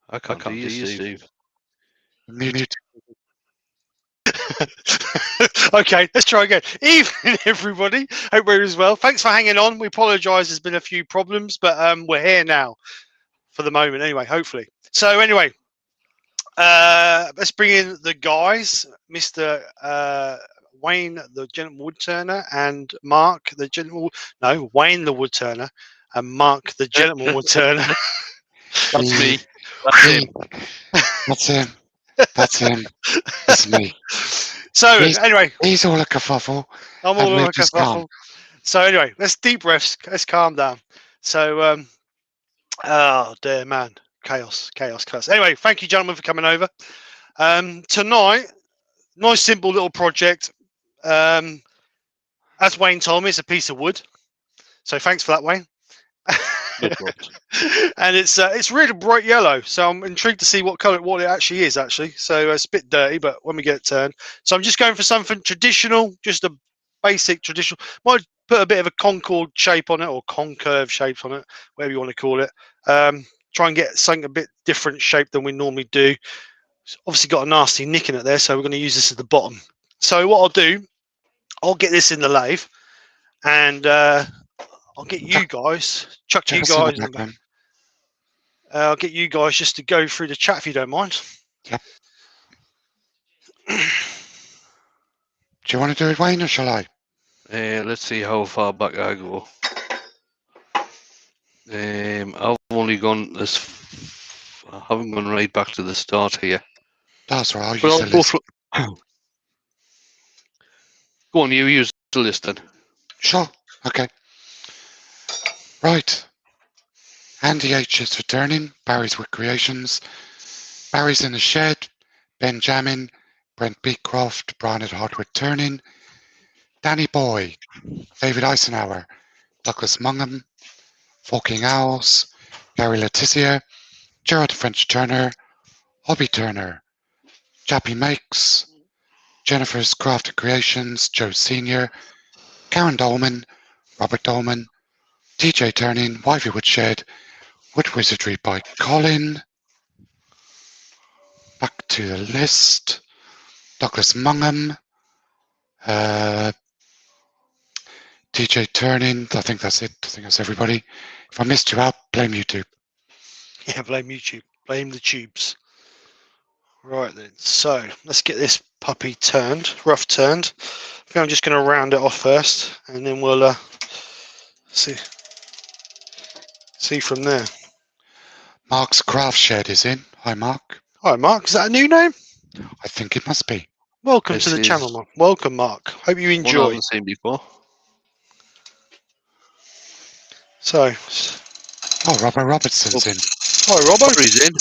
I can't hear you, Steve. Mute. Okay, let's try again. Evening, everybody. Hope we're as well. Thanks for hanging on. We apologise. There's been a few problems, but we're here now for the moment. Anyway, hopefully. So anyway, let's bring in the guys, Mr. Wayne, the gentleman woodturner, and Mark, the gentleman. No, Wayne, the woodturner, and Mark, the gentleman woodturner. That's me. That's him. That's him. That's him. That's me. So anyway, he's all a kerfuffle. I'm all like a kerfuffle. So anyway, let's deep breaths. Let's calm down. So, oh dear man, chaos. Anyway, thank you, gentlemen, for coming over. Tonight, nice simple little project. As Wayne told me, it's a piece of wood. So thanks for that, Wayne. No problems. And it's really bright yellow, so I'm intrigued to see what it actually is. So it's a bit dirty, but when we get it turned, so I'm just going for something traditional, just a basic traditional. Might put a bit of a concord shape on it or concave shape on it, whatever you want to call it. Try and get something a bit different shape than we normally do. It's obviously got a nasty nick in it there, so we're going to use this at the bottom. So what I'll do, I'll get this in the lathe, and I'll get you guys, I'll get you guys just to go through the chat if you don't mind. Yep. Do you want to do it, Wayne, or shall I? Let's see how far back I go. I've only gone I haven't gone right back to the start here. That's right. I'll use But the I'll go list. Go on, you use the list then. Sure. Okay. Right. Andy H is returning. Barry's Wood Creations. Barry's in the shed. Benjamin. Brent Beecroft. Brian at Hardwood Turning. Danny Boy. David Eisenhower. Douglas Mungham. Forking Owls. Gary Letitia. Gerard French Turner. Hobby Turner. Jappy Makes. Jennifer's Crafted Creations. Joe Sr. Karen Dolman. Robert Dolman. TJ Turning. Wifey Woodshed. Wood Wizardry by Colin. Back to the list. Douglas Mungham. TJ Turning. I think that's it. I think that's everybody. If I missed you out, blame YouTube. Yeah, blame YouTube. Blame the tubes. Right then. So let's get this puppy turned, rough turned. I think I'm just going to round it off first, and then we'll see from there. Mark's Craft Shed is in. Hi, Mark. Hi, Mark. Is that a new name? I think it must be. Welcome to the channel, Mark. Welcome, Mark. Hope you enjoy. One I haven't seen before. So. Oh, Robert Robertson's in. Hi, Robert. He's in.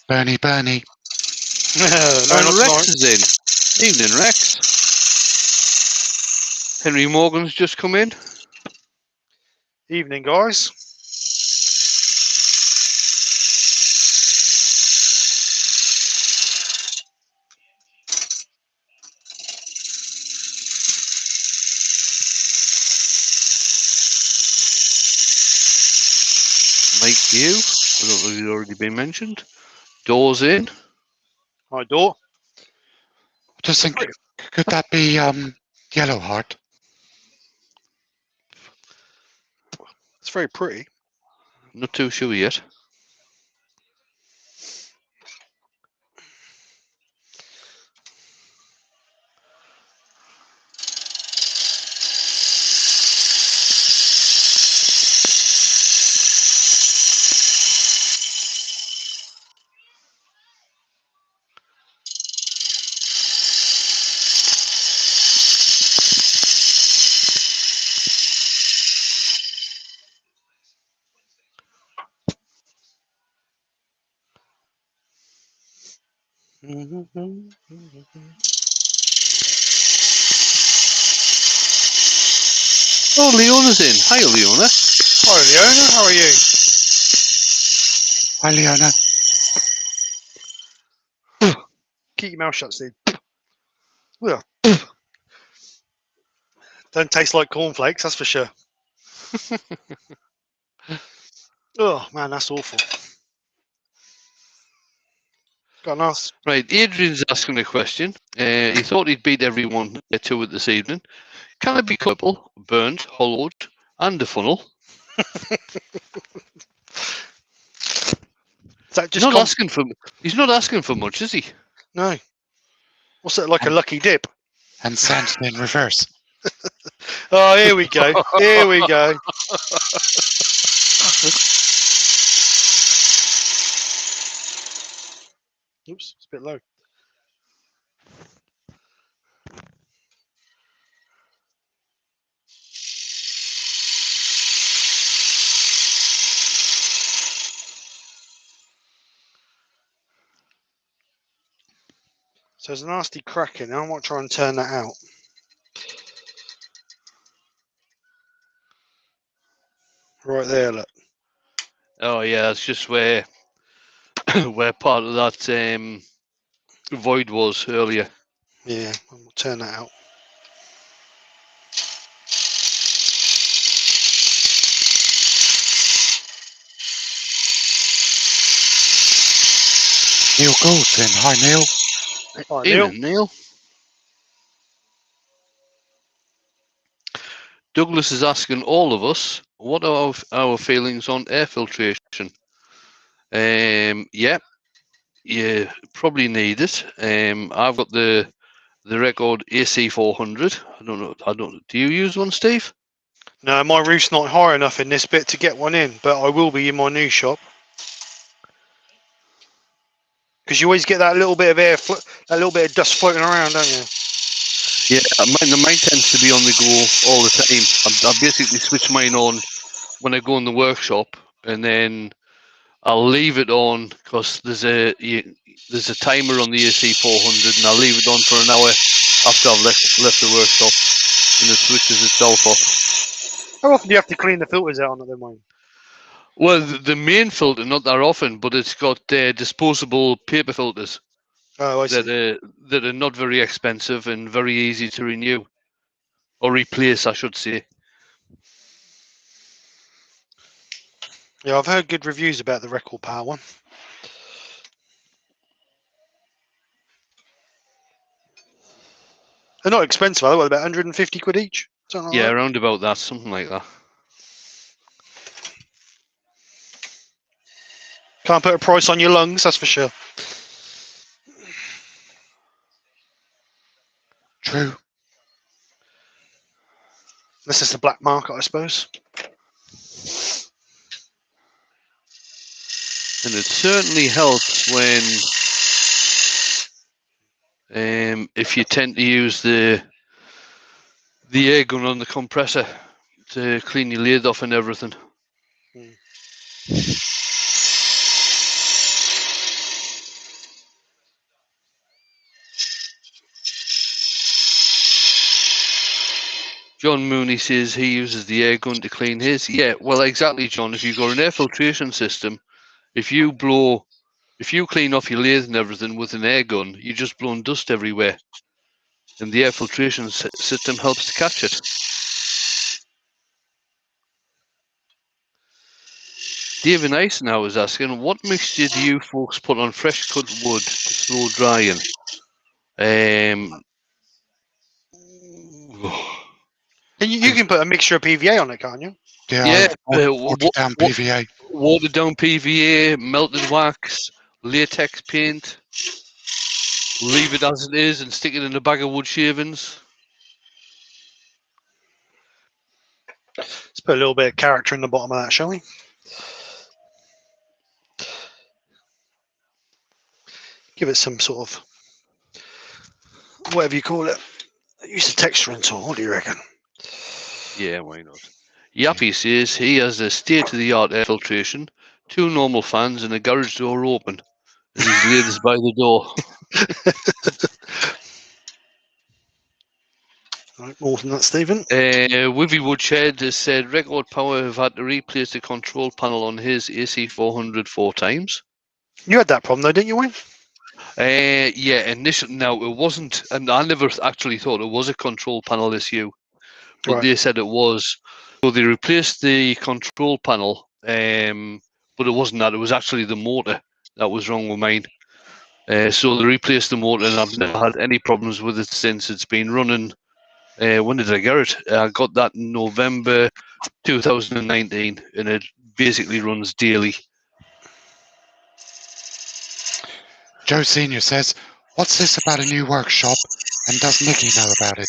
Bernie. No, Rex is in. Evening, Rex. Henry Morgan's just come in. Evening, guys. Mike Hugh. I don't know if he's already been mentioned. Door's in. Hi, Door. I just think, could that be Yellow Heart? It's very pretty. Not too sure yet. Oh, Leona's in. Hi, Leona. Hi, Leona. How are you? Hi, Leona. Keep your mouth shut, Steve. Don't taste like cornflakes, that's for sure. Oh man, that's awful. Got nice. Right, Adrian's asking a question. He thought he'd beat everyone to it this evening. Can it be couple, burnt, hollowed, and a funnel? Is that He's just not asking for. He's not asking for much, is he? No. What's that, like a lucky dip? And sand in reverse. Oh, here we go. Here we go. Oops, it's a bit low. So there's a nasty crack in there. I might try and turn that out. Right there, look. Oh yeah, that's just where where part of that void was earlier. Yeah, I'll turn that out. Neil Goldson. Hi, Neil. All right, Neil. Evening, Neil. Douglas is asking all of us, what are our feelings on air filtration? Yeah, you probably need it. I've got the record AC 400. I don't know. Do you use one, Steve? No, my roof's not high enough in this bit to get one in, but I will be in my new shop. Because you always get that little bit of air, that little bit of dust floating around, don't you? Yeah, mine tends to be on the go all the time. I basically switch mine on when I go in the workshop, and then I'll leave it on because there's a timer on the AC 400, and I'll leave it on for an hour after I've left the workshop, and it switches itself off. How often do you have to clean the filters out on it, then, Wayne? Well, the main filter, not that often, but it's got disposable paper filters Oh, I see. that are not very expensive and very easy to renew or replace, I should say. Yeah, I've heard good reviews about the Record Power one. They're not expensive, are they? What, about 150 quid each? Something like Yeah, that? around about that, something like that. Can't put a price on your lungs, that's for sure. True. This is the black market, I suppose. And it certainly helps when if you tend to use the air gun on the compressor to clean your lathe off and everything. John Mooney says he uses the air gun to clean his. Yeah, well, exactly, John. If you've got an air filtration system, if you clean off your lathe and everything with an air gun, you're just blowing dust everywhere. And the air filtration system helps to catch it. David Eisenhower is asking, what mixture do you folks put on fresh cut wood to slow drying? You can put a mixture of PVA on it, can't you? Yeah, Yeah, watered down PVA. Watered down PVA, melted wax, latex paint. Leave it as it is and stick it in a bag of wood shavings. Let's put a little bit of character in the bottom of that, shall we? Give it some sort of, whatever you call it. Use the texturing tool. What do you reckon? Yeah, why not? Yappy says he has a state-of-the-art air filtration, 2 normal fans and a garage door open. And his lathe is by the door. Right, more than that, Stephen. Wivy Woodshed has said Record Power have had to replace the control panel on his AC 400 4 times. You had that problem though, didn't you, Wayne? Yeah, initially, now it wasn't, and I never actually thought it was a control panel issue, but Right. they said it was. So they replaced the control panel, and but it wasn't that. It was actually the motor that was wrong with mine. So they replaced the motor, and I've never had any problems with it since. It's been running. When did I get it? I got that in November 2019, and it basically runs daily. Joe Senior says, "What's this about a new workshop? And does Nikki know about it?"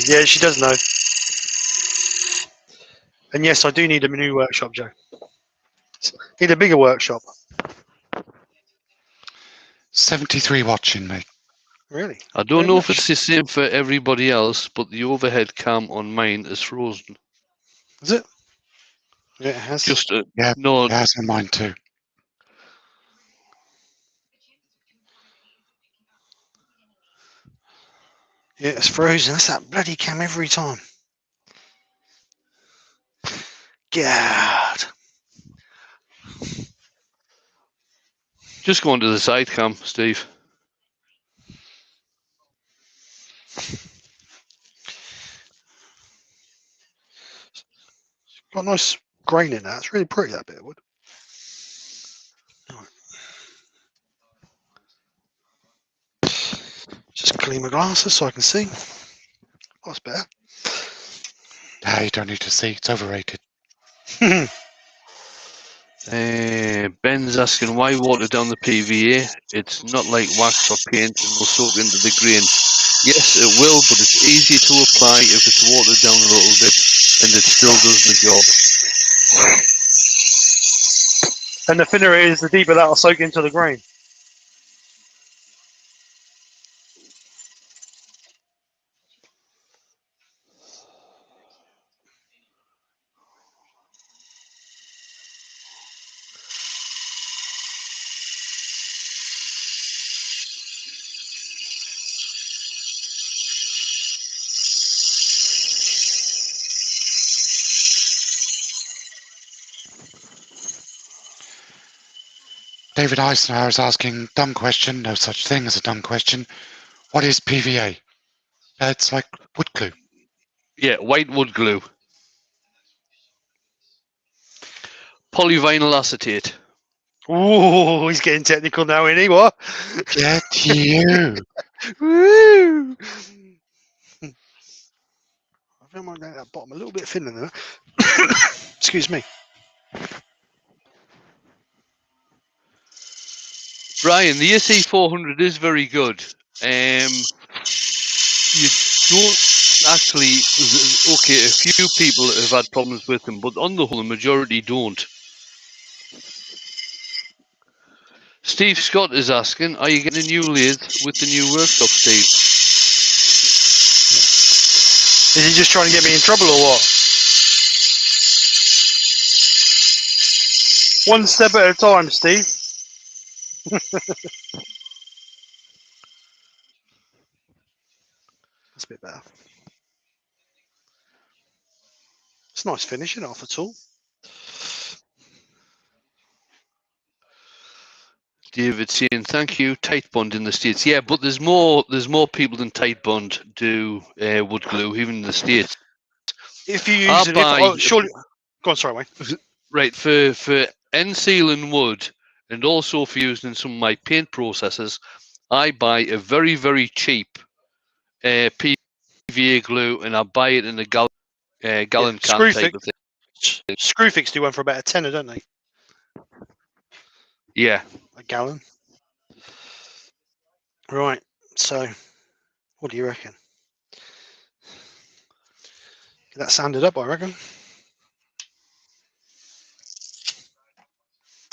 Yeah, she does know. And yes, I do need a new workshop, Joe. Need a bigger workshop. 73 watching, mate. Really? I don't know if it's the same for everybody else, but the overhead cam on mine is frozen. Is it? Yeah, it has. Just Yeah, no. it has on mine too. Yeah, it's frozen. That's that bloody cam every time. God. Just go onto the side cam, Steve. Got a nice grain in that. It's really pretty, that bit of wood. Right. Just clean my glasses so I can see. Oh, that's better. Ah, you don't need to see. It's overrated. Ben's asking why water down the PVA. It's not like wax or paint and will soak into the grain. Yes, it will, but it's easy to apply if it's watered down a little bit, and it still does the job. And the thinner it is, the deeper that'll soak into the grain. David Eisenhower is asking, dumb question, no such thing as a dumb question. What is PVA? It's like wood glue. Yeah, white wood glue. Polyvinyl acetate. Ooh, he's getting technical now, isn't he? What? Get you. Woo! I think I might make that bottom a little bit thinner than that. Excuse me. Brian, the AC400 is very good. You don't actually. Okay, a few people have had problems with them, but on the whole, the majority don't. Steve Scott is asking, are you getting a new lathe with the new workshop, Steve? Is he just trying to get me in trouble or what? One step at a time, Steve. That's a bit better. It's a nice finish, isn't it, off the tool? David saying thank you. Tight bond in the States, yeah, but there's more people than tight bond do wood glue, even in the States. If you use it, surely. Go on, sorry, Wayne. Right, for end sealing wood, and also for using in some of my paint processes, I buy a very, very cheap PVA glue, and I buy it in a gallon can type of thing. Screwfix do one for about a tenner, don't they? Yeah. A gallon. Right. So, what do you reckon? Get that sanded up, I reckon.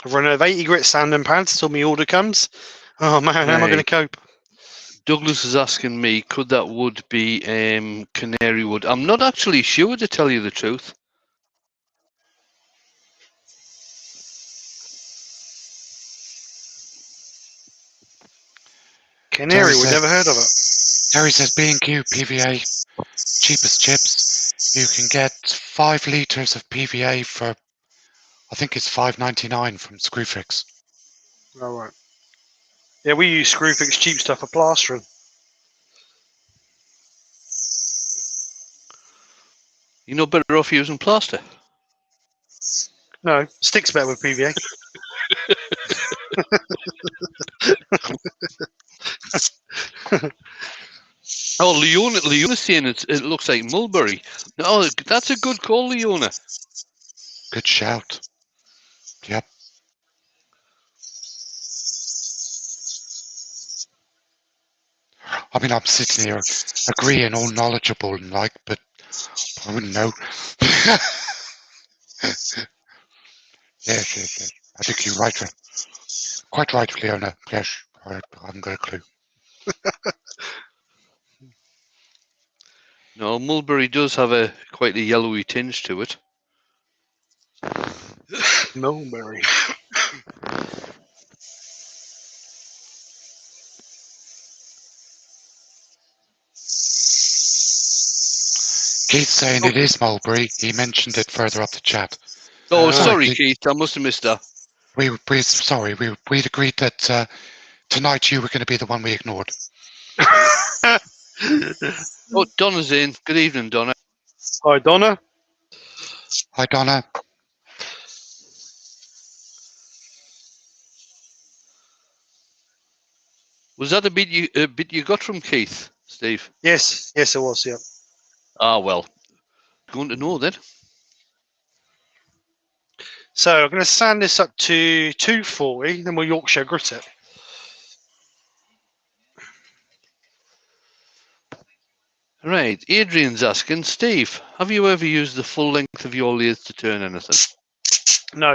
I've run out of 80 grit sanding pads till my order comes. Oh man, how am I going to cope? Douglas is asking me, could that wood be canary wood? I'm not actually sure, to tell you the truth. Canary wood, never heard of it. Terry says B&Q PVA, cheapest chips. You can get 5 litres of PVA for, I think it's $5.99 from Screwfix. Oh, right. Yeah, we use Screwfix cheap stuff for plastering. You're no better off using plaster. No, sticks better with PVA. Oh, Leona's saying it looks like mulberry. No, that's a good call, Leona. Good shout. Yep. I mean, I'm sitting here agreeing, all knowledgeable and like, but I wouldn't know. Yes. I think you're right. Quite right, Leona. Yes, I haven't got a clue. No, mulberry does have quite a yellowy tinge to it. Mulberry. Keith's saying it is mulberry. He mentioned it further up the chat. Oh, Ah. sorry, Keith. I must have missed that. Sorry, we'd agreed that tonight you were going to be the one we ignored. Oh, Donna's in. Good evening, Donna. Hi, Donna. Hi, Donna. Was that a bit you got from Keith, Steve? Yes, it was. Yeah. Ah, well. Going to know then. So I'm going to sand this up to 240, then we'll Yorkshire grit it. Right. Adrian's asking, Steve, have you ever used the full length of your lathe to turn anything? No,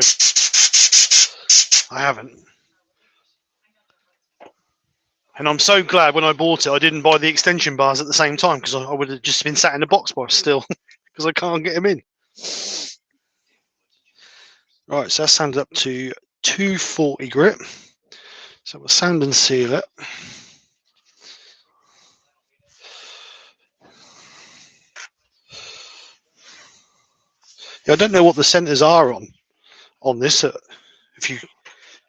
I haven't. And I'm so glad when I bought it, I didn't buy the extension bars at the same time, because I would have just been sat in the box bar still, because I can't get them in. Right, so that's sanded up to 240 grit. So we'll sand and seal it. Yeah, I don't know what the centers are on this.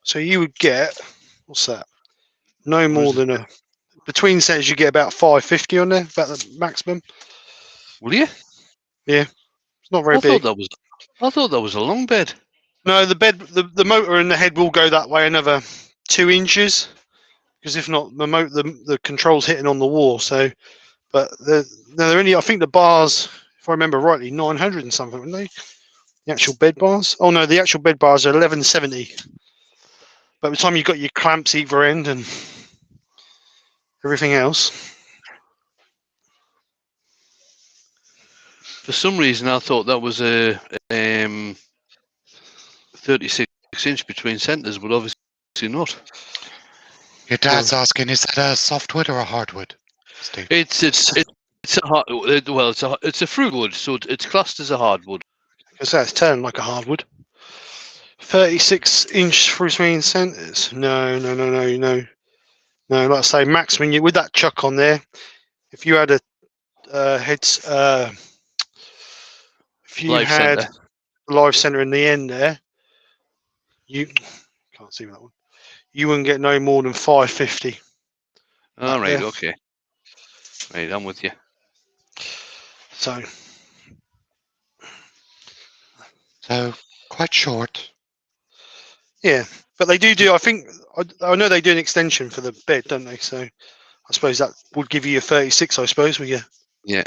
So you would get, what's that? No more than between centers you get about 550 on there, about the maximum. Will you? Yeah, it's not very I big. thought that was a long bed. No, the motor and the head will go that way another 2 inches, because if not, the control's hitting on the wall. So, but they're only, I think the bars, if I remember rightly, 900 and something, weren't they? The actual bed bars. Oh no, the actual bed bars are 1170. By the time you've got your clamps either end and everything else. For some reason, I thought that was a 36-inch between centres, but obviously not. Your dad's asking, is that a softwood or a hardwood, Steve? It's a hard, well, it's a fruit wood, so it's classed as a hardwood. Because that's turning like a hardwood. 36-inch through between centres. No. Like I say, maximum with that chuck on there. If you had a if you Live had centre. a live centre in the end there, you can't see that one. You wouldn't get no more than 550. All right, there. okay. Right, I'm with you. So quite short. yeah, but they do. I think I know they do an extension for the bed, don't they? So I suppose that would give you a 36. I suppose, would you? Yeah.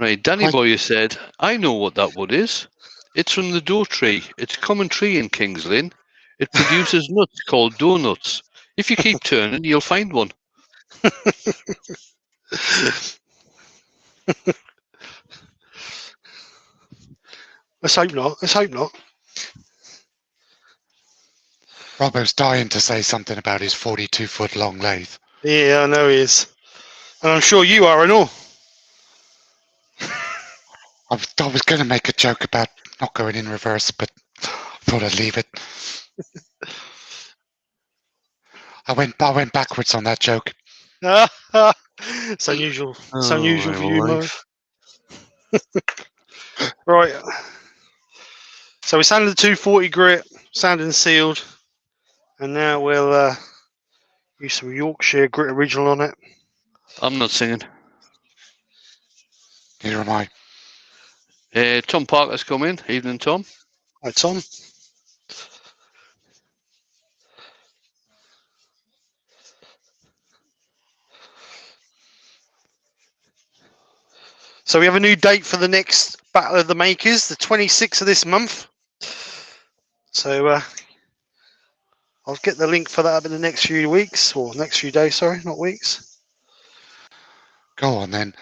Right, Danny Boy said, I know what that wood is. It's from the dough tree. It's a common tree in Kings Lynn. It produces nuts called doughnuts. If you keep turning, you'll find one. Let's hope not. Let's hope not. Robbo's dying to say something about his 42-foot long lathe. Yeah, I know he is, and I'm sure you are, and all. I was going to make a joke about not going in reverse, but I thought I'd leave it. I went backwards on that joke. It's unusual. It's unusual for you, Mo. Right. So we sanded the 240 grit, sanded and sealed, and now we'll use some Yorkshire grit original on it. I'm not singing. Neither am I. Tom Parker's come in. Evening, Tom. Hi, Tom. So we have a new date for the next Battle of the Makers, the 26th of this month. So I'll get the link for that up in the next few weeks, or next few days, sorry, not weeks. Go on then.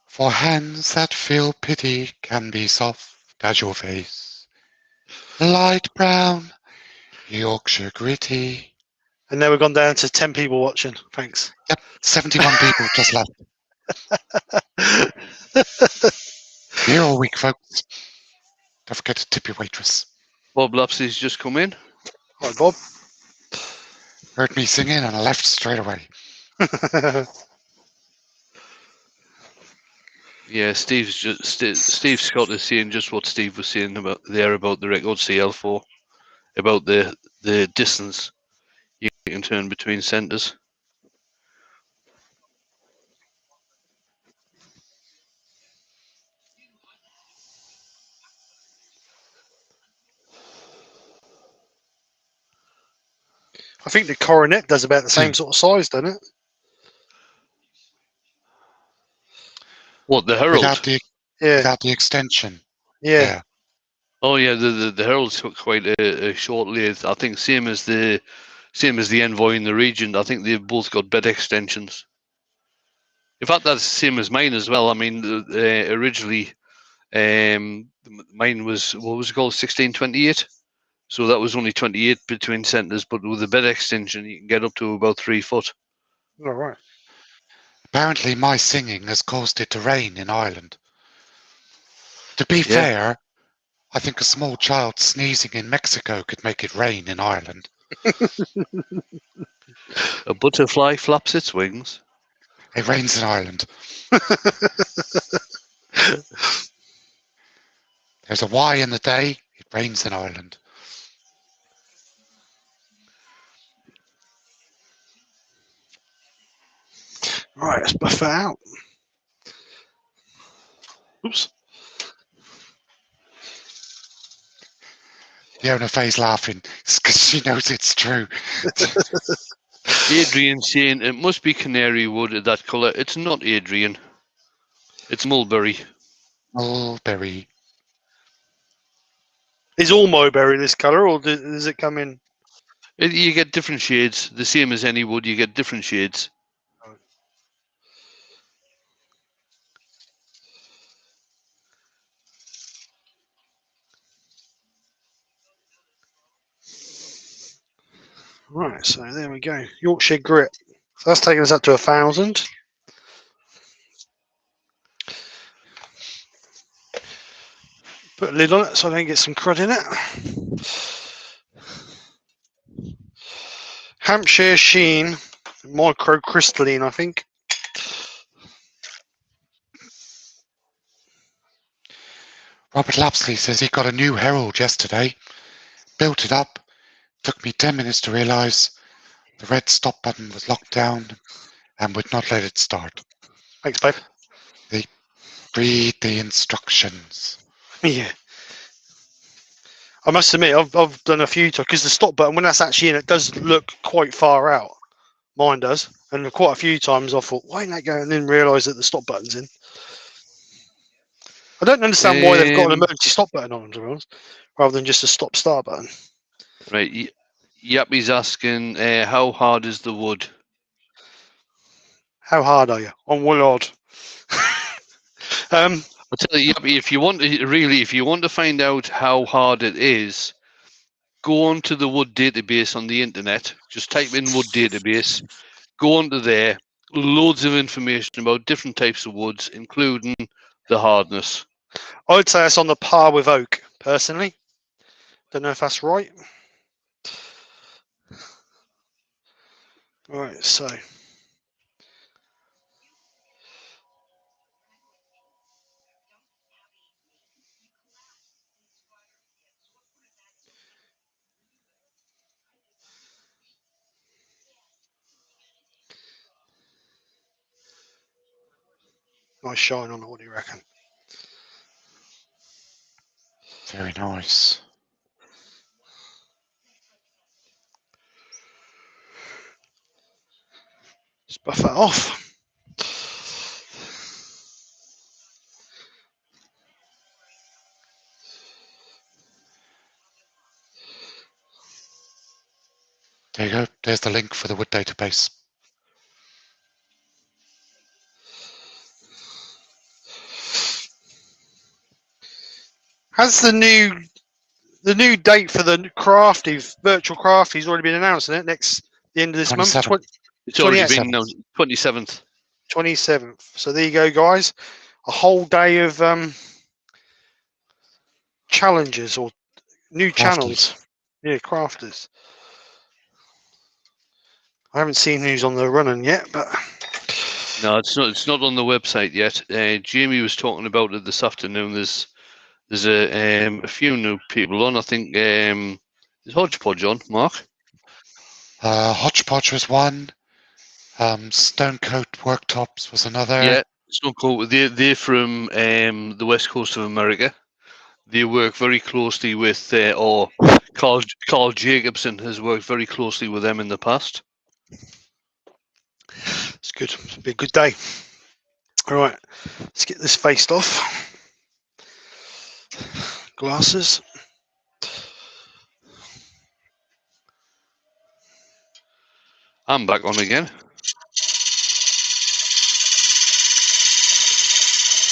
For hands that feel pity can be soft as your face. Light brown, Yorkshire gritty. And now we've gone down to 10 people watching. Thanks. Yep, 71 people just left. You're all week, folks. Don't forget to tip your waitress. Bob Lapsley's just come in. Hi, Bob. Heard me singing and I left straight away. Yeah, Steve Scott is saying just what Steve was saying about the record CL4, about the distance you can turn between centres. I think the Coronet does about the same sort of size, doesn't it? What, the Herald? Yeah. Without the extension. Yeah. Oh yeah, the Herald's got quite a short lathe. I think same as the Envoy in the Regent. I think they've both got bed extensions. In fact, that's the same as mine as well. I mean, originally, mine was, what was it called, 1628. So that was only 28 between centres, but with the bed extension, you can get up to about 3 foot. All right. Apparently my singing has caused it to rain in Ireland. To be Yeah. fair, I think a small child sneezing in Mexico could make it rain in Ireland. A butterfly flaps its wings. It rains in Ireland. There's a Y in the day, it rains in Ireland. Right, let's buff that out. Oops. Fiona Faye's laughing because she knows it's true. Adrian saying it must be canary wood of that colour. It's not, Adrian. It's mulberry. Mulberry. Is all mulberry this colour, or does it come in? You get different shades. The same as any wood, you get different shades. Right, so there we go. Yorkshire grit. So that's taking us up to 1,000. Put a lid on it so I don't get some crud in it. Hampshire Sheen, microcrystalline, I think. Robert Lapsley says he got a new Herald yesterday. Built it up. Took me 10 minutes to realise the red stop button was locked down and would not let it start. Thanks, babe. Read the instructions. Yeah. I must admit, I've done a few times, because the stop button, when that's actually in, it does look quite far out. Mine does. And quite a few times I thought, why ain't that going? And then realise that the stop button's in. I don't understand why they've got an emergency stop button on them, to be honest, rather than just a stop-start button. Right. Yappy's asking, how hard is the wood? How hard are you? On one odd. I'll tell you, Yappy, if you want to find out how hard it is, go onto the wood database on the internet. Just type in wood database. Go onto there. Loads of information about different types of woods, including the hardness. I would say it's on the par with oak, personally. Don't know if that's right. Right, so. Nice shine on it, what do you reckon? Very nice. Let's buff that off. There you go. There's the link for the wood database. Has the new date for the virtual crafties already been announced, isn't it? The end of this month, 27th. It's already 28th. been announced. 27th. 27th. So there you go, guys. A whole day of challenges or new channels. Yeah, crafters. I haven't seen who's on the running yet, but No, it's not. It's not on the website yet. Jamie was talking about it this afternoon. There's a few new people on. I think is Hodgepodge on, Mark? Hodgepodge was one. Stonecoat Worktops was another. Yeah, Stone Cold. They're from the west coast of America. They work very closely with, or Carl Jacobson has worked very closely with them in the past. it's good. It'll be a good day. All right, let's get this faced off. Glasses. I'm back on again.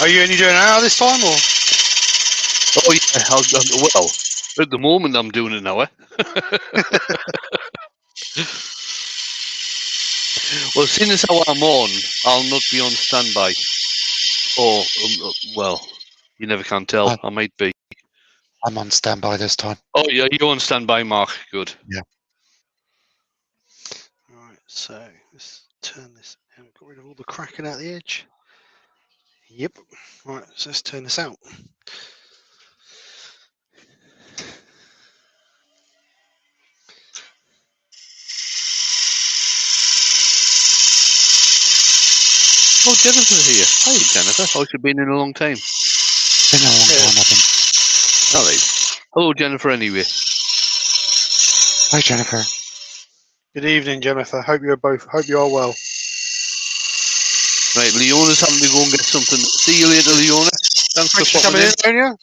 Are you only doing an hour this time, or? Oh yeah, well, at the moment I'm doing an hour. Well, seeing as how I'm on, I'll not be on standby. Or, well, you never can tell. I might be. I'm on standby this time. Oh yeah, you're on standby, Mark. Good. Yeah. All right, so let's turn this. And got rid of all the cracking out the edge. Yep. All right, so let's turn this out. Oh, Jennifer's here. Hi, Jennifer. How's you been in a long time? Been a long time, I think. All right. Hello, Jennifer. Anyway. Hi, Jennifer. Good evening, Jennifer. Hope you are well. Right, Leona's having to go and get something. See you later, Leona. Thanks for coming in, Leona.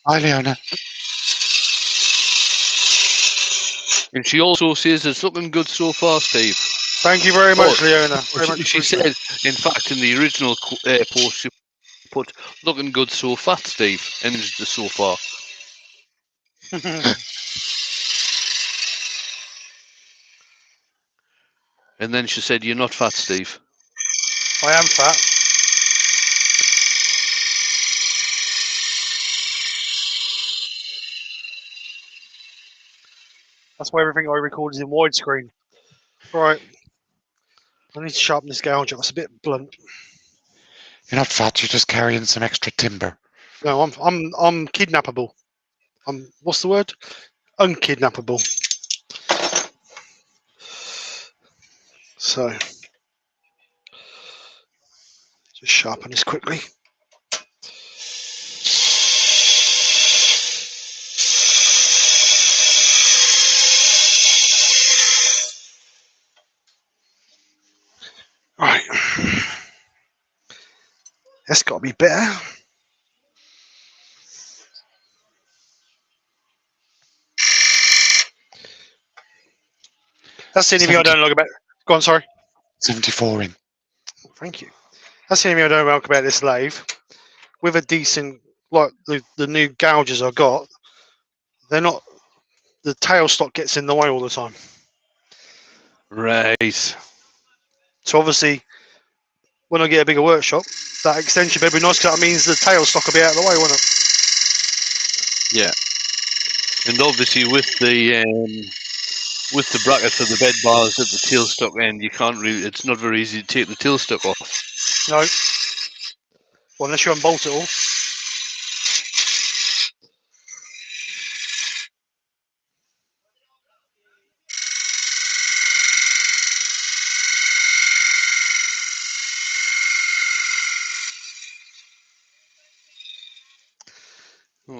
Hi, Leona. And she also says it's looking good so far, Steve. Thank you very much, Leona. She said, in fact, in the original post, she put looking good so fat, Steve, and it's the so far. And then she said, "You're not fat, Steve." I am fat. That's why everything I record is in widescreen. Right. I need to sharpen this gouge up. It's a bit blunt. You're not fat. You're just carrying some extra timber. No, I'm kidnappable. What's the word? Unkidnappable. So just sharpen this quickly. Right. That's got to be better. That's the only thing I don't like about. Go on, sorry. 74 in. Thank you. That's the only thing I don't like about this lathe. With a decent, like the new gouges I got, they're not. The tailstock gets in the way all the time. Right. So obviously, when I get a bigger workshop, that extension bed will be nice because that means the tailstock will be out of the way, won't it? Yeah. And obviously, with the bracket for the bed bars at the tailstock end, you can't really. It's not very easy to take the tailstock off. No. Well, unless you unbolt it all.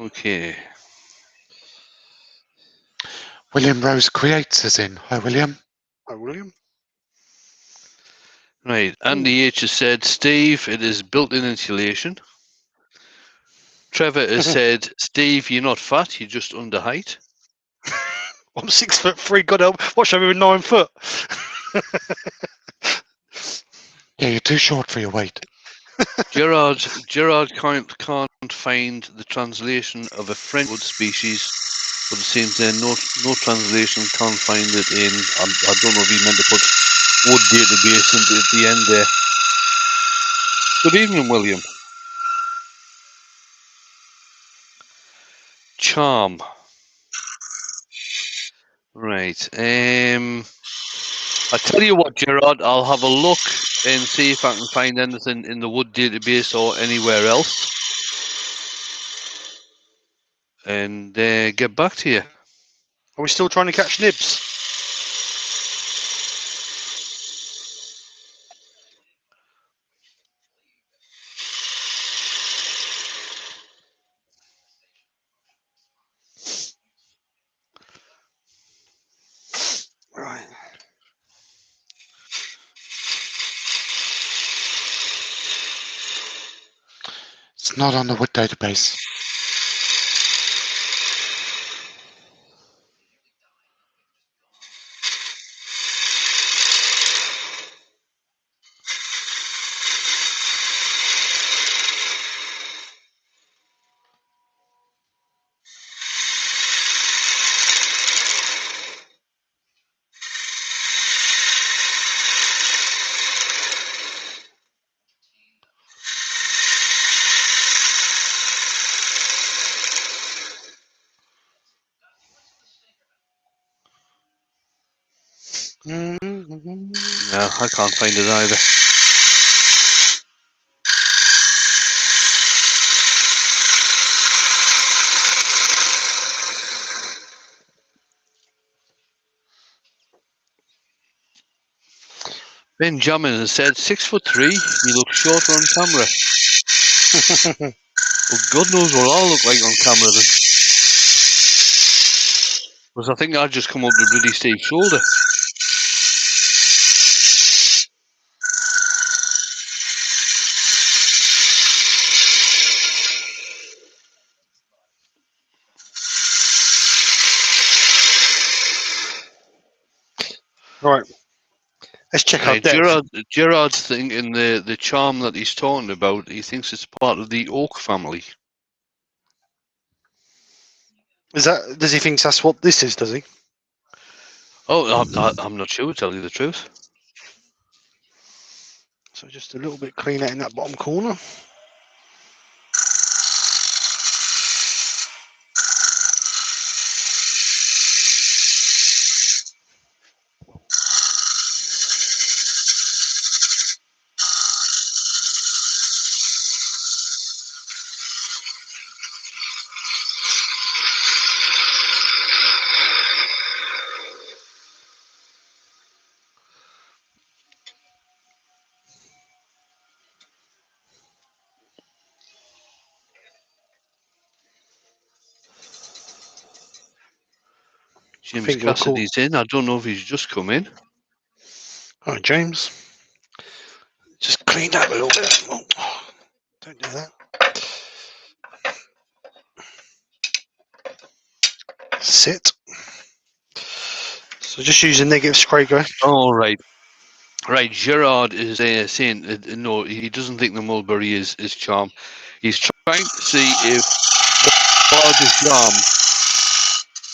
Okay. William Rose Creates is in. Hi, William. Hi, William. Right. Andy H has said, Steve, it is built-in insulation. Trevor has said, Steve, you're not fat, you're just under height. I'm 6'3". God help! Watch over 9 foot. Yeah, you're too short for your weight. Gerard can't find the translation of a French wood species, but it seems there no translation can't find it in. I don't know if he meant to put wood database at the end there. Good evening, William. Charm. Right. I tell you what, Gerard, I'll have a look and see if I can find anything in the wood database or anywhere else, and get back to you. Are we still trying to catch nibs? Right. It's not on the wood database. No, I can't find it either. Benjamin has said 6'3". You look shorter on camera. Well, God knows what I look like on camera then. Because I think I just come up to bloody Steve's shoulder. Right. Let's check our depth. Gerard's thinking the charm that he's talking about, he thinks it's part of the oak family. Does he think that's what this is? Does he? Oh, I'm not sure, to tell you the truth. So just a little bit cleaner in that bottom corner. James Cassidy's in. I don't know if he's just come in. All right, James. Just clean that a little bit. Oh, don't do that. Sit. So just use a negative spray gun. Oh, right. Right, Gerard is saying no, he doesn't think the mulberry is charm. He's trying to see if bar de charme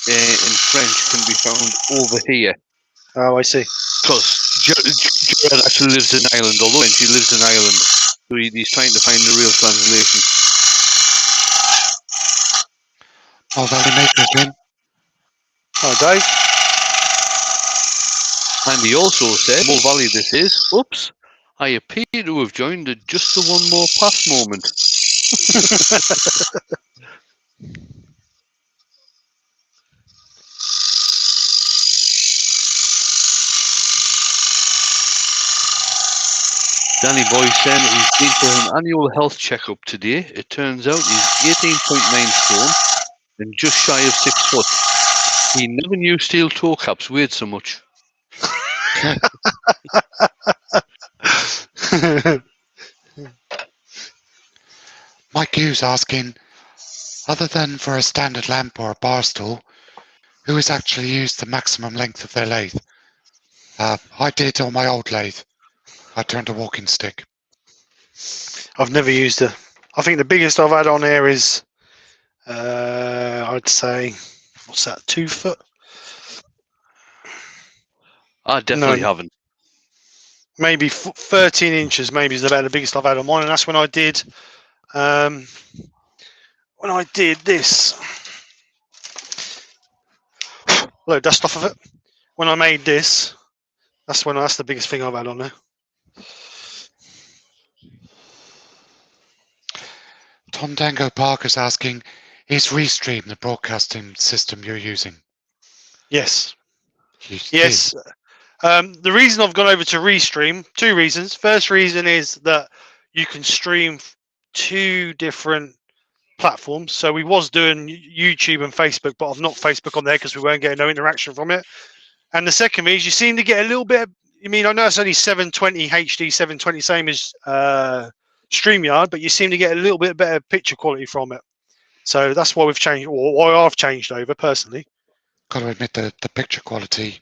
in French can be found over here. Oh, I see. Because Gerard actually lives in Ireland, although he lives in Ireland. So he's trying to find the real translation. Oh, Valley Maker's in. Oh, Dave. And he also said, more valley this is. Oops, I appear to have joined at just the one more pass moment. Danny Boy saying he's been for an annual health checkup today. It turns out he's 18.9 stone and just shy of 6 foot. He never knew steel toe caps weighed so much. Mike Hughes asking, other than for a standard lamp or a bar stool, Who has actually used the maximum length of their lathe? I did on my old lathe. I turned a walking stick. I've never used it. I think the biggest I've had on here is, I'd say, what's that, 2 foot? I definitely haven't. Maybe 13 inches. Maybe is about the biggest I've had on mine, and that's when I did, this. Look, dust off of it. When I made this, that's the biggest thing I've had on there. Tom Dango Parker's asking, is Restream the broadcasting system you're using? Yes. Yes. The reason I've gone over to Restream, 2 reasons. First reason is that you can stream 2 different platforms. So we was doing YouTube and Facebook, but I've not Facebook on there because we weren't getting no interaction from it. And the second is you seem to get a little bit. I know it's only 720 HD 720, same as StreamYard, but you seem to get a little bit better picture quality from it. So that's why we've changed, or why I've changed over personally. Got to admit the picture quality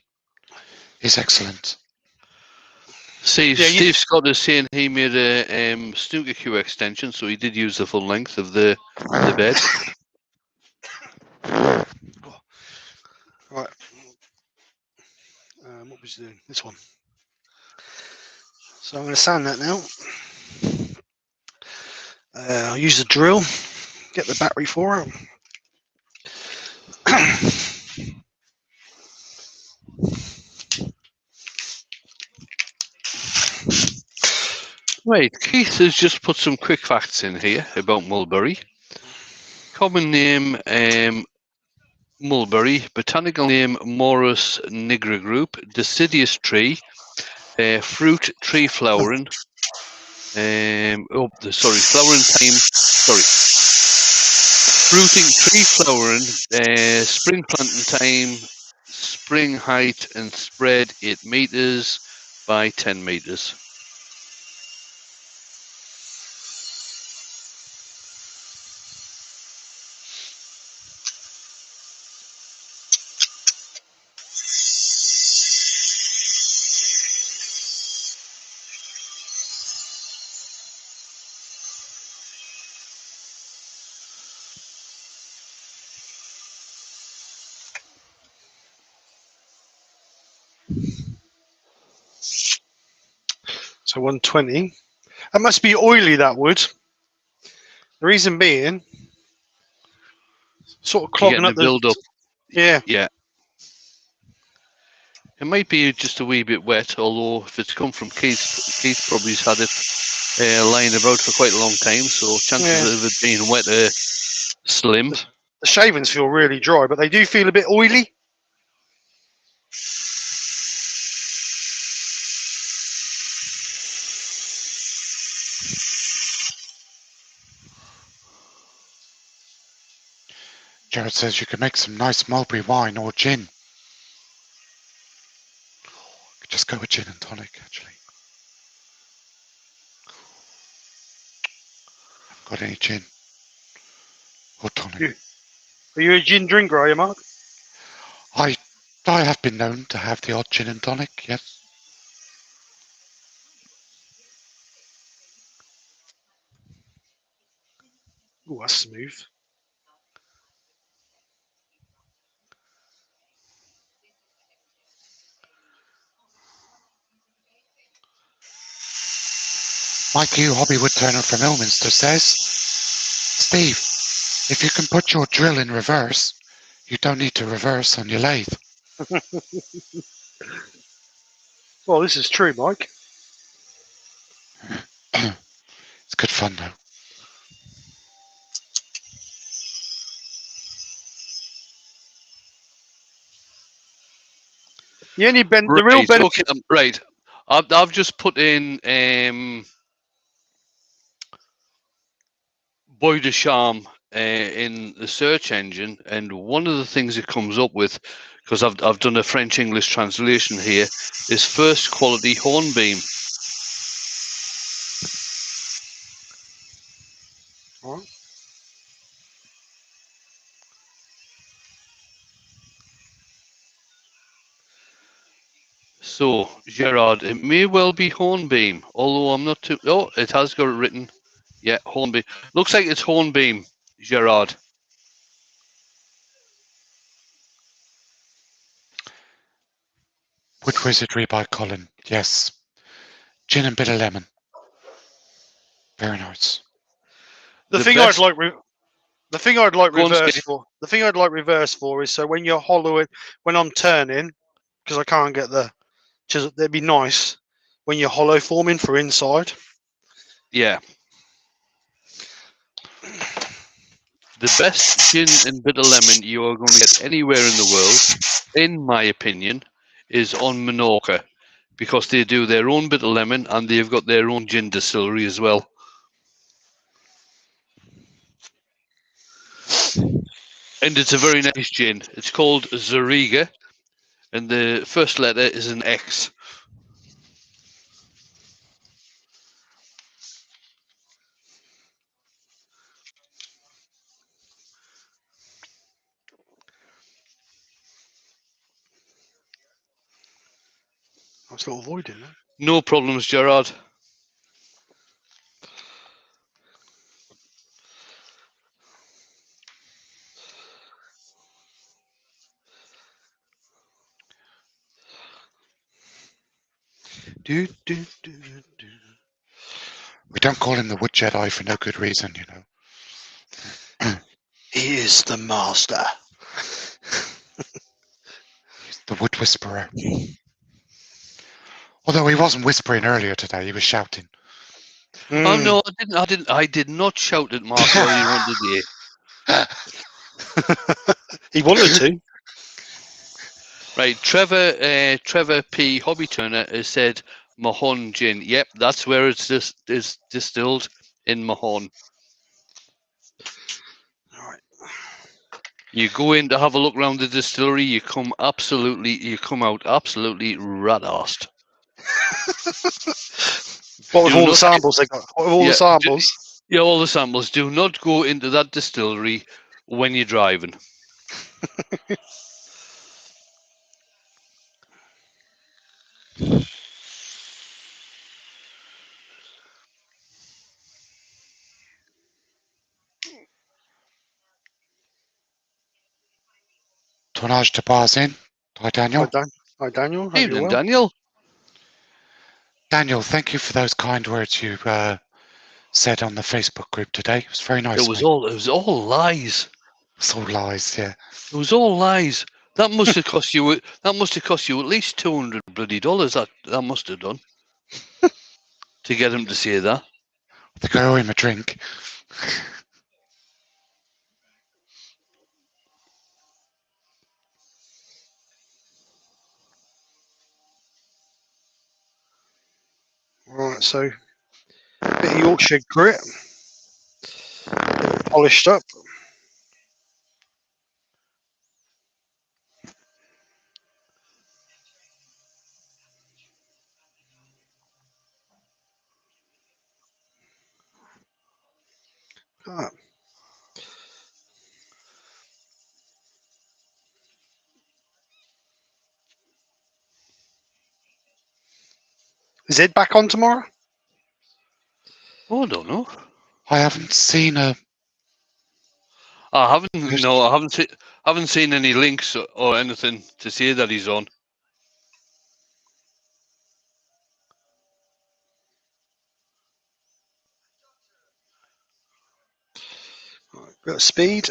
is excellent. See, yeah, Steve Scott is saying he made a snooker cue extension, so he did use the full length of the bed. Right. What was he doing? This one. So I'm going to sand that now. I'll use the drill, get the battery for it. Right, Keith has just put some quick facts in here about mulberry. Common name, mulberry. Botanical name, Morus nigra group. Deciduous tree. Fruit, tree flowering. Flowering time. Fruiting, tree flowering. Spring planting time. Spring height and spread 8 meters by 10 meters. So 120. That must be oily, that wood. The reason being, sort of clogging up the build up. Yeah. Yeah. It might be just a wee bit wet, although if it's come from Keith probably has had it lying about for quite a long time, so chances of it being wet are slim. The shavings feel really dry, but they do feel a bit oily. Jared says you can make some nice mulberry wine or gin. Could just go with gin and tonic, actually. Haven't got any gin or tonic. Are you a gin drinker, are you, Mark? I have been known to have the odd gin and tonic, yes. Oh, that's smooth. Mike Hugh, hobby woodturner from Ilminster, says, Steve, if you can put your drill in reverse, you don't need to reverse on your lathe. Well, this is true, Mike. It's good fun, though. The only the real benefit. Okay, right. I've just put in Bois de Charme in the search engine, and one of the things it comes up with, because I've done a French English translation here, is first quality hornbeam. So, Gerard, it may well be Hornbeam, although I'm not too. Oh, it has got it written. Yeah, Hornbeam. Looks like it's Hornbeam, Gerard. Wood Wizardry by Colin. Yes. Gin and bitter lemon. Very nice. The The thing best- the thing I'd like Go on, reverse Steve. for. The thing I'd like reverse for is so when you're hollowing, when I'm turning, because I can't get the chisel. It'd be nice when you're hollow forming for inside. Yeah. The best gin and bitter lemon you are going to get anywhere in the world, in my opinion, is on Menorca, because they do their own bitter lemon and they've got their own gin distillery as well. And it's a very nice gin. It's called Zariga, and the first letter is an X. I'm still avoiding that. No problems, Gerard. Do, do, do, do. We don't call him the Wood Jedi for no good reason, you know. He is the master. He's the Wood Whisperer. Although he wasn't whispering earlier today, he was shouting. Oh no, I didn't. I did not shout at Mark earlier on today. He wanted to. Right, Trevor P. Hobby Turner has said Mahon gin. Yep, that's where it's is distilled, in Mahon. All right. You go in to have a look around the distillery. You come out absolutely rat-arsed. What with Do all the not- samples they got? What with all Yeah, the samples? Yeah, all the samples. Do not go into that distillery when you're driving. Tonnage to bars in. Hi, Daniel. Hi, Daniel. Hope you're Evening, well. Daniel. Daniel, thank you for those kind words you said on the Facebook group today. It was very nice. It was all lies. It's all lies, yeah. It was all lies. That must have cost you. That must have cost you at least $200 bloody. That must have done to get him to say that. The girl owe him a drink. Right, so a bit of Yorkshire grit, polished up. Ah. Is Ed back on tomorrow? Oh, I don't know. I haven't seen a. I haven't. No, I haven't seen any links or anything to say that he's on. Bit of speed.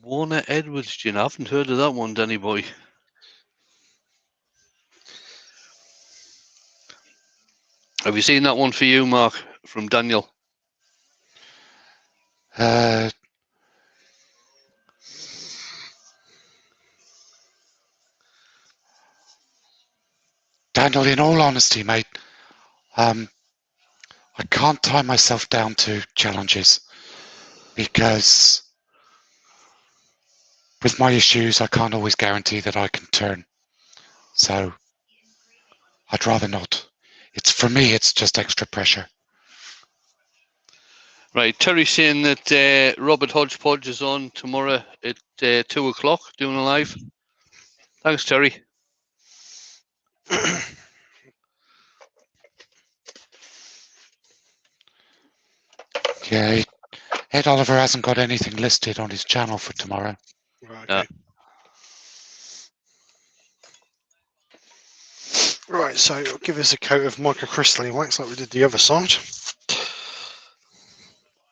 Warner Edwards gin. I haven't heard of that one, Danny boy. Have you seen that one for you, Mark, from Daniel? Daniel, in all honesty, mate, I can't tie myself down to challenges because with my issues, I can't always guarantee that I can turn. So I'd rather not. For me, it's just extra pressure. Right, Terry's saying that Robert Hodgepodge is on tomorrow at 2 o'clock doing a live. Thanks, Terry. Yeah, Ed Oliver hasn't got anything listed on his channel for tomorrow. Right, okay. Right, so it'll give us a coat of microcrystalline wax like we did the other side.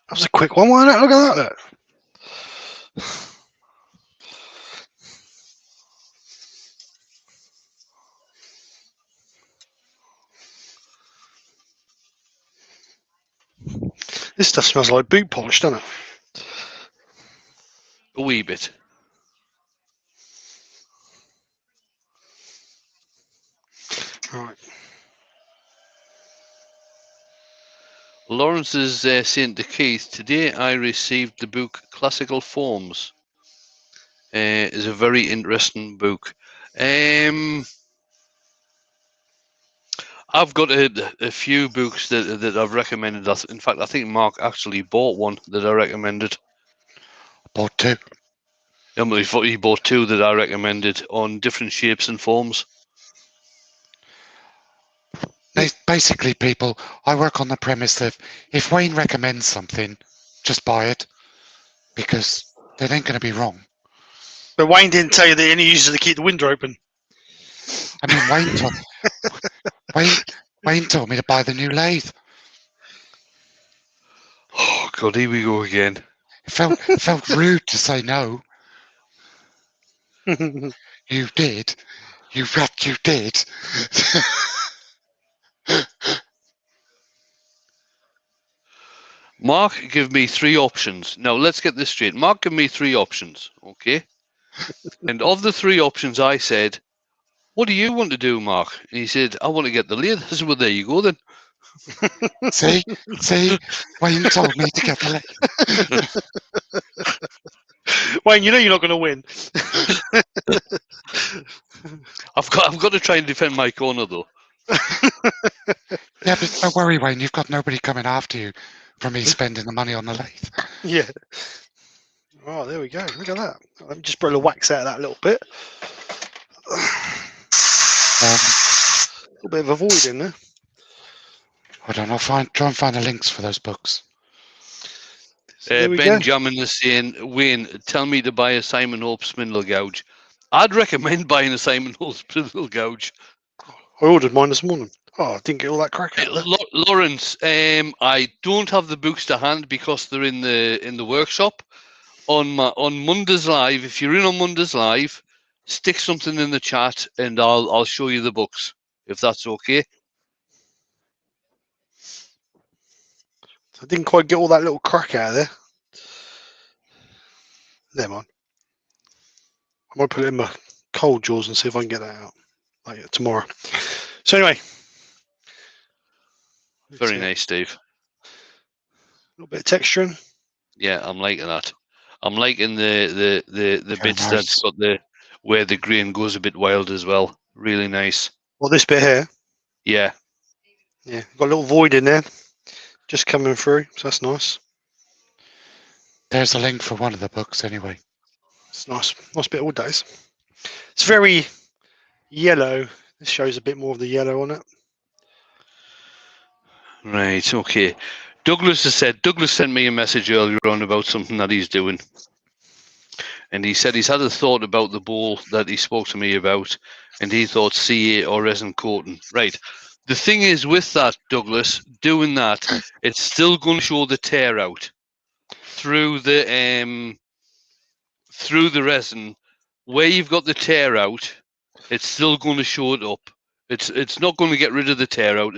That was a quick one, wasn't it? Look at that. This stuff smells like boot polish, doesn't it? A wee bit. Right. Lawrence is saying to Keith, today I received the book Classical Forms. It's a very interesting book. I've got a few books that I've recommended. In fact, I think Mark actually bought one that I recommended. Bought two. He bought two that I recommended on different shapes and forms. Basically, people, I work on the premise that if Wayne recommends something, just buy it, because they ain't going to be wrong. But Wayne didn't tell you that he only uses it to keep the window open. I mean, Wayne told me to buy the new lathe. Oh God, here we go again. It felt rude to say no. You did. You did. Mark give me three options. Now let's get this straight. Mark give me three options, okay? And of the three options, I said, "What do you want to do, Mark?" And he said, "I want to get the lathe." I said, "Well, there you go then." See, Wayne told me to get the lathe. Wayne, you know you're not going to win. I've got to try and defend my corner though. Yeah, but don't worry, Wayne. You've got nobody coming after you for me spending the money on the lathe. Yeah. Oh, there we go. Look at that. Let me just bring the wax out of that a little bit. A little bit of a void in there. I don't know. Try and find the links for those books. Benjamin is saying, Wayne, tell me to buy a Simon Hope spindle gouge. I'd recommend buying a Simon Hope spindle gouge. I ordered mine this morning. Oh, I didn't get all that crack out there. Lawrence, I don't have the books to hand because they're in the workshop. On Monday's live, if you're in on Monday's live, stick something in the chat and I'll show you the books if that's okay. I didn't quite get all that little crack out of there. Never mind. I might put it in my cold jaws and see if I can get that out like tomorrow. So anyway. Very nice, Steve. A little bit of texturing. Yeah, I'm liking that. I'm liking the bits nice. that's got where the grain goes a bit wild as well. Really nice. Well, this bit here. Yeah. Yeah, got a little void in there. Just coming through, so that's nice. There's a link for one of the books anyway. It's nice bit of wood, that is. It's very yellow. This shows a bit more of the yellow on it. Right, okay. Douglas sent me a message earlier on about something that he's doing. And he said he's had a thought about the bowl that he spoke to me about, and he thought CA or resin coating. Right. The thing is with that, Douglas, doing that, it's still going to show the tear out through the resin. Where you've got the tear out, it's still going to show it up. It's not going to get rid of the tear out.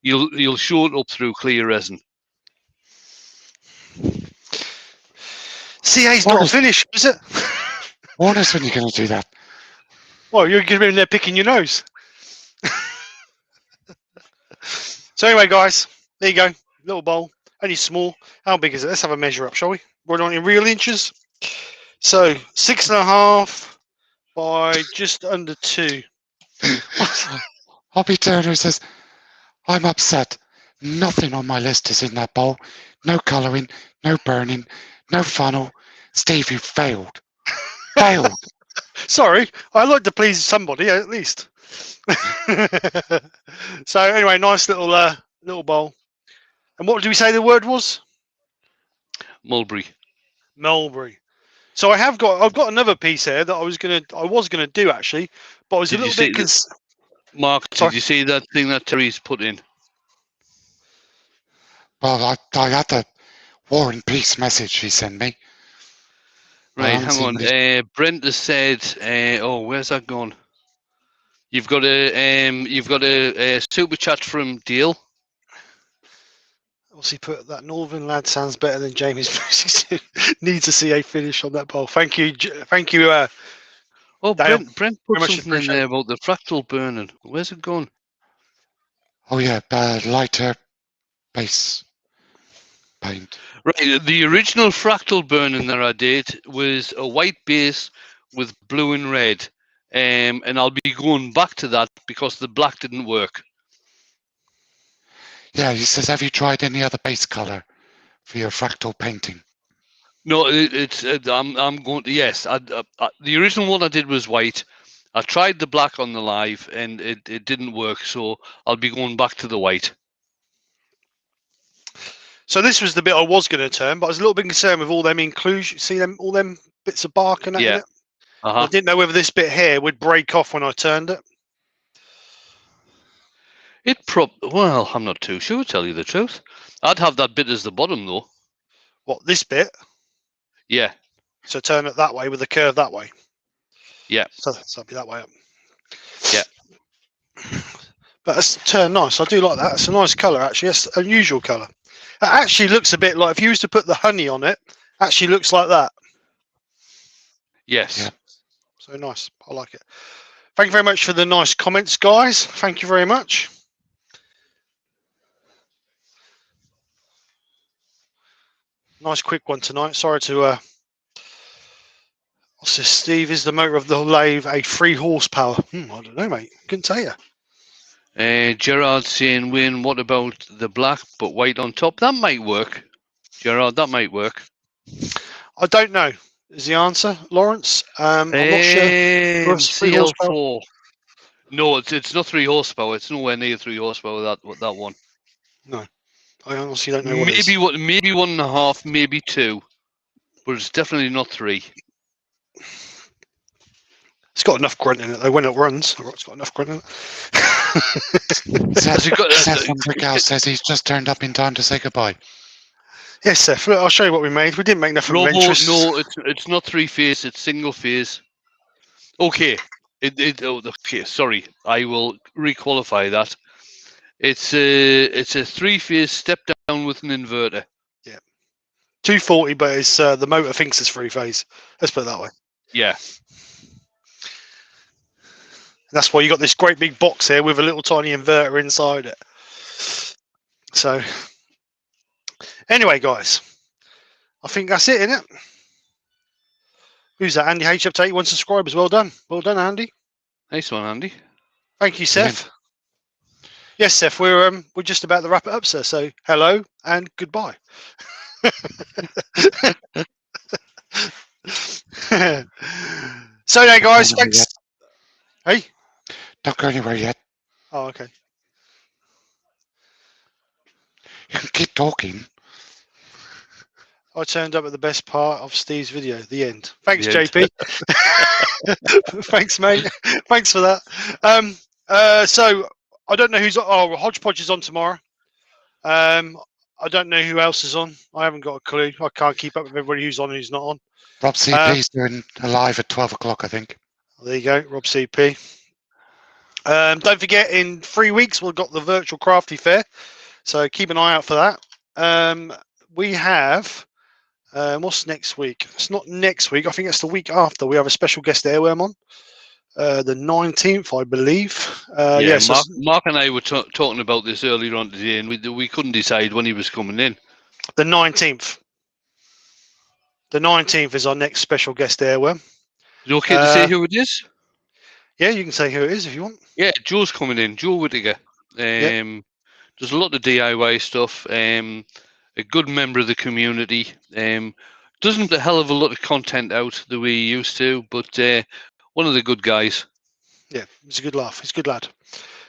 You'll show it up through clear resin. CA's not finished, is it? Warn us when you're going to do that. Well, you're going to be in there picking your nose. So anyway, guys, there you go. Little bowl, only small. How big is it? Let's have a measure up, shall we? We're on in real inches. So 6.5 by just under 2. Hobby Turner says, I'm upset. Nothing on my list is in that bowl. No colouring, no burning, no funnel. Steve, you failed. Failed. Sorry, I like to please somebody at least. So anyway, nice little little bowl. And what did we say the word was? Mulberry. Mulberry. So I've got another piece here that I was gonna do actually, but I was Did a you little bit see Mark, Sorry? did you see that thing that Terry's put in? Well, I had the War and Peace message he sent me. Right, hang on. Brent has said, oh, where's that gone? You've got a super chat from Dale. What's he put? That Northern lad sounds better than Jamie's. Need to see a finish on that bowl. Thank you, thank you. Oh, Dale, Brent put very much something in appreciate there about the fractal burning. Where's it gone? Oh yeah, lighter base paint. Right, the original fractal burning that I did was a white base with blue and red, and I'll be going back to that because the black didn't work. Yeah, he says, have you tried any other base colour for your fractal painting? No, I'm going to, yes. The original one I did was white. I tried the black on the live and it didn't work, so I'll be going back to the white. So this was the bit I was going to turn, but I was a little bit concerned with all them inclusion. See them, all them bits of bark and that in Yeah. it. I didn't know whether this bit here would break off when I turned it. Well, I'm not too sure, to tell you the truth. I'd have that bit as the bottom though. What, this bit? Yeah. So turn it that way with the curve that way. Yeah. So it'll be that way up. Yeah. But it's turned nice. I do like that. It's a nice colour actually. It's an unusual colour. It actually looks a bit like if you used to put the honey on it. Actually looks like that. Yes. Yeah. So nice. I like it. Thank you very much for the nice comments, guys. Thank you very much. Nice quick one tonight. Sorry to what's this, Steve? Is the motor of the lathe a 3 horsepower? I don't know, mate. Couldn't tell you. Gerard saying, Wayne, what about the black but white on top? That might work. Gerard, that might work. I don't know. Is the answer, Lawrence? I'm not sure. 3 horsepower. CL4. No, it's not 3 horsepower. It's nowhere near 3 horsepower. That one. No, I honestly don't know what it is. Maybe 1.5, maybe 2, but it's definitely not 3. It's got enough grunt in it though when it runs. It's got enough grunt in it. Seth from Brickhouse says he's just turned up in time to say goodbye. Yes, Seth. Look, I'll show you what we made. We didn't make nothing adventurous. No, it's not 3-phase. It's single phase. Okay. Okay. Sorry, I will requalify that. It's a 3-phase step down with an inverter. Yeah. 240, but it's the motor thinks it's 3-phase. Let's put it that way. Yeah. That's why you got this great big box here with a little tiny inverter inside it. So, anyway, guys, I think that's it, isn't it? Who's that? Andy H up to 81 subscribers. Well done. Well done, Andy. Nice one, Andy. Thank you, Seth. Yes, Seth, we're just about to wrap it up, sir. So, hello and goodbye. So, there, guys. Thanks. Hey. Don't go anywhere yet. Oh, okay. You can keep talking. I turned up at the best part of Steve's video, the end. Thanks, The end. JP. Thanks, mate. Thanks for that. So I don't know who's. Oh, Hodgepodge is on tomorrow. I don't know who else is on. I haven't got a clue. I can't keep up with everybody who's on and who's not on. Rob CP's doing a live at 12 o'clock, I think. There you go, Rob CP. Don't forget, in 3 weeks we've got the virtual crafty fair, so keep an eye out for that. We have what's next week? It's not next week. I think it's the week after. We have a special guest airworm on the 19th, I believe. Yes, Mark and I were talking about this earlier on today, and we couldn't decide when he was coming in. The 19th. The 19th is our next special guest airworm. Is it okay to say who it is? Yeah, you can say who it is if you want. Yeah, Joe's coming in. Joe Whittaker. There's a lot of DIY stuff. a good member of the community. Doesn't put a hell of a lot of content out that we used to, but one of the good guys. Yeah, he's a good laugh. He's a good lad.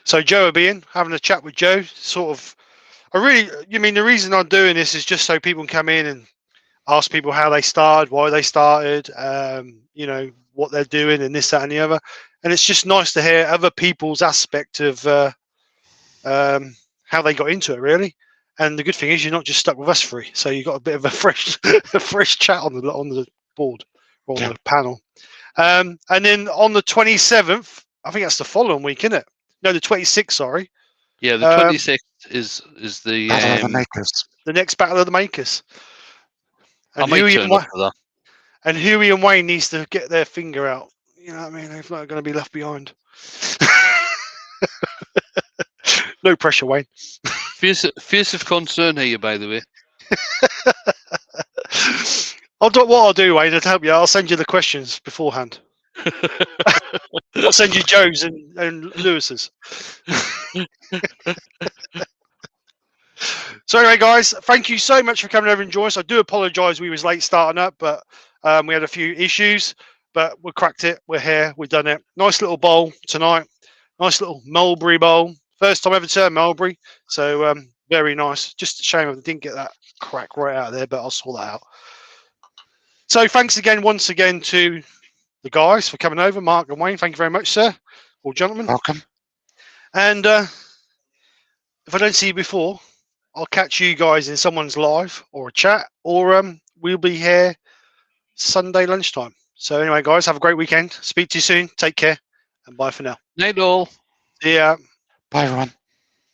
So Joe will be in, having a chat with Joe. Sort of, the reason I'm doing this is just so people can come in and ask people how they started, why they started, what they're doing, and this, that, and the other. And it's just nice to hear other people's aspect of how they got into it, really. And the good thing is you're not just stuck with us three, so you got a bit of a fresh, a fresh chat on the board or on the panel. And then on the 27th, I think that's the following week, isn't it? No, the 26th. Sorry. Yeah, the 26th is the Battle of the Makers. The next Battle of the Makers. I And might turn up for that. And Huey and Wayne needs to get their finger out. You know what I mean? They're not going to be left behind. No pressure, Wayne. Fierce of concern here, by the way. What I'll do, Wayne, to help you, I'll send you the questions beforehand. I'll send you Joe's and Lewis's. So anyway, guys, thank you so much for coming over and joining us. I do apologise we was late starting up, but we had a few issues, but we cracked it. We're here. We've done it. Nice little bowl tonight. Nice little mulberry bowl. First time ever turned mulberry. So very nice. Just a shame I didn't get that crack right out of there, but I'll sort that out. So thanks again, once again, to the guys for coming over, Mark and Wayne. Thank you very much, sir. Or gentlemen. Welcome. And if I don't see you before, I'll catch you guys in someone's live or a chat, or we'll be here Sunday lunchtime. So anyway, guys, have a great weekend. Speak to you soon. Take care, and bye for now. Night all. See ya. Bye, everyone.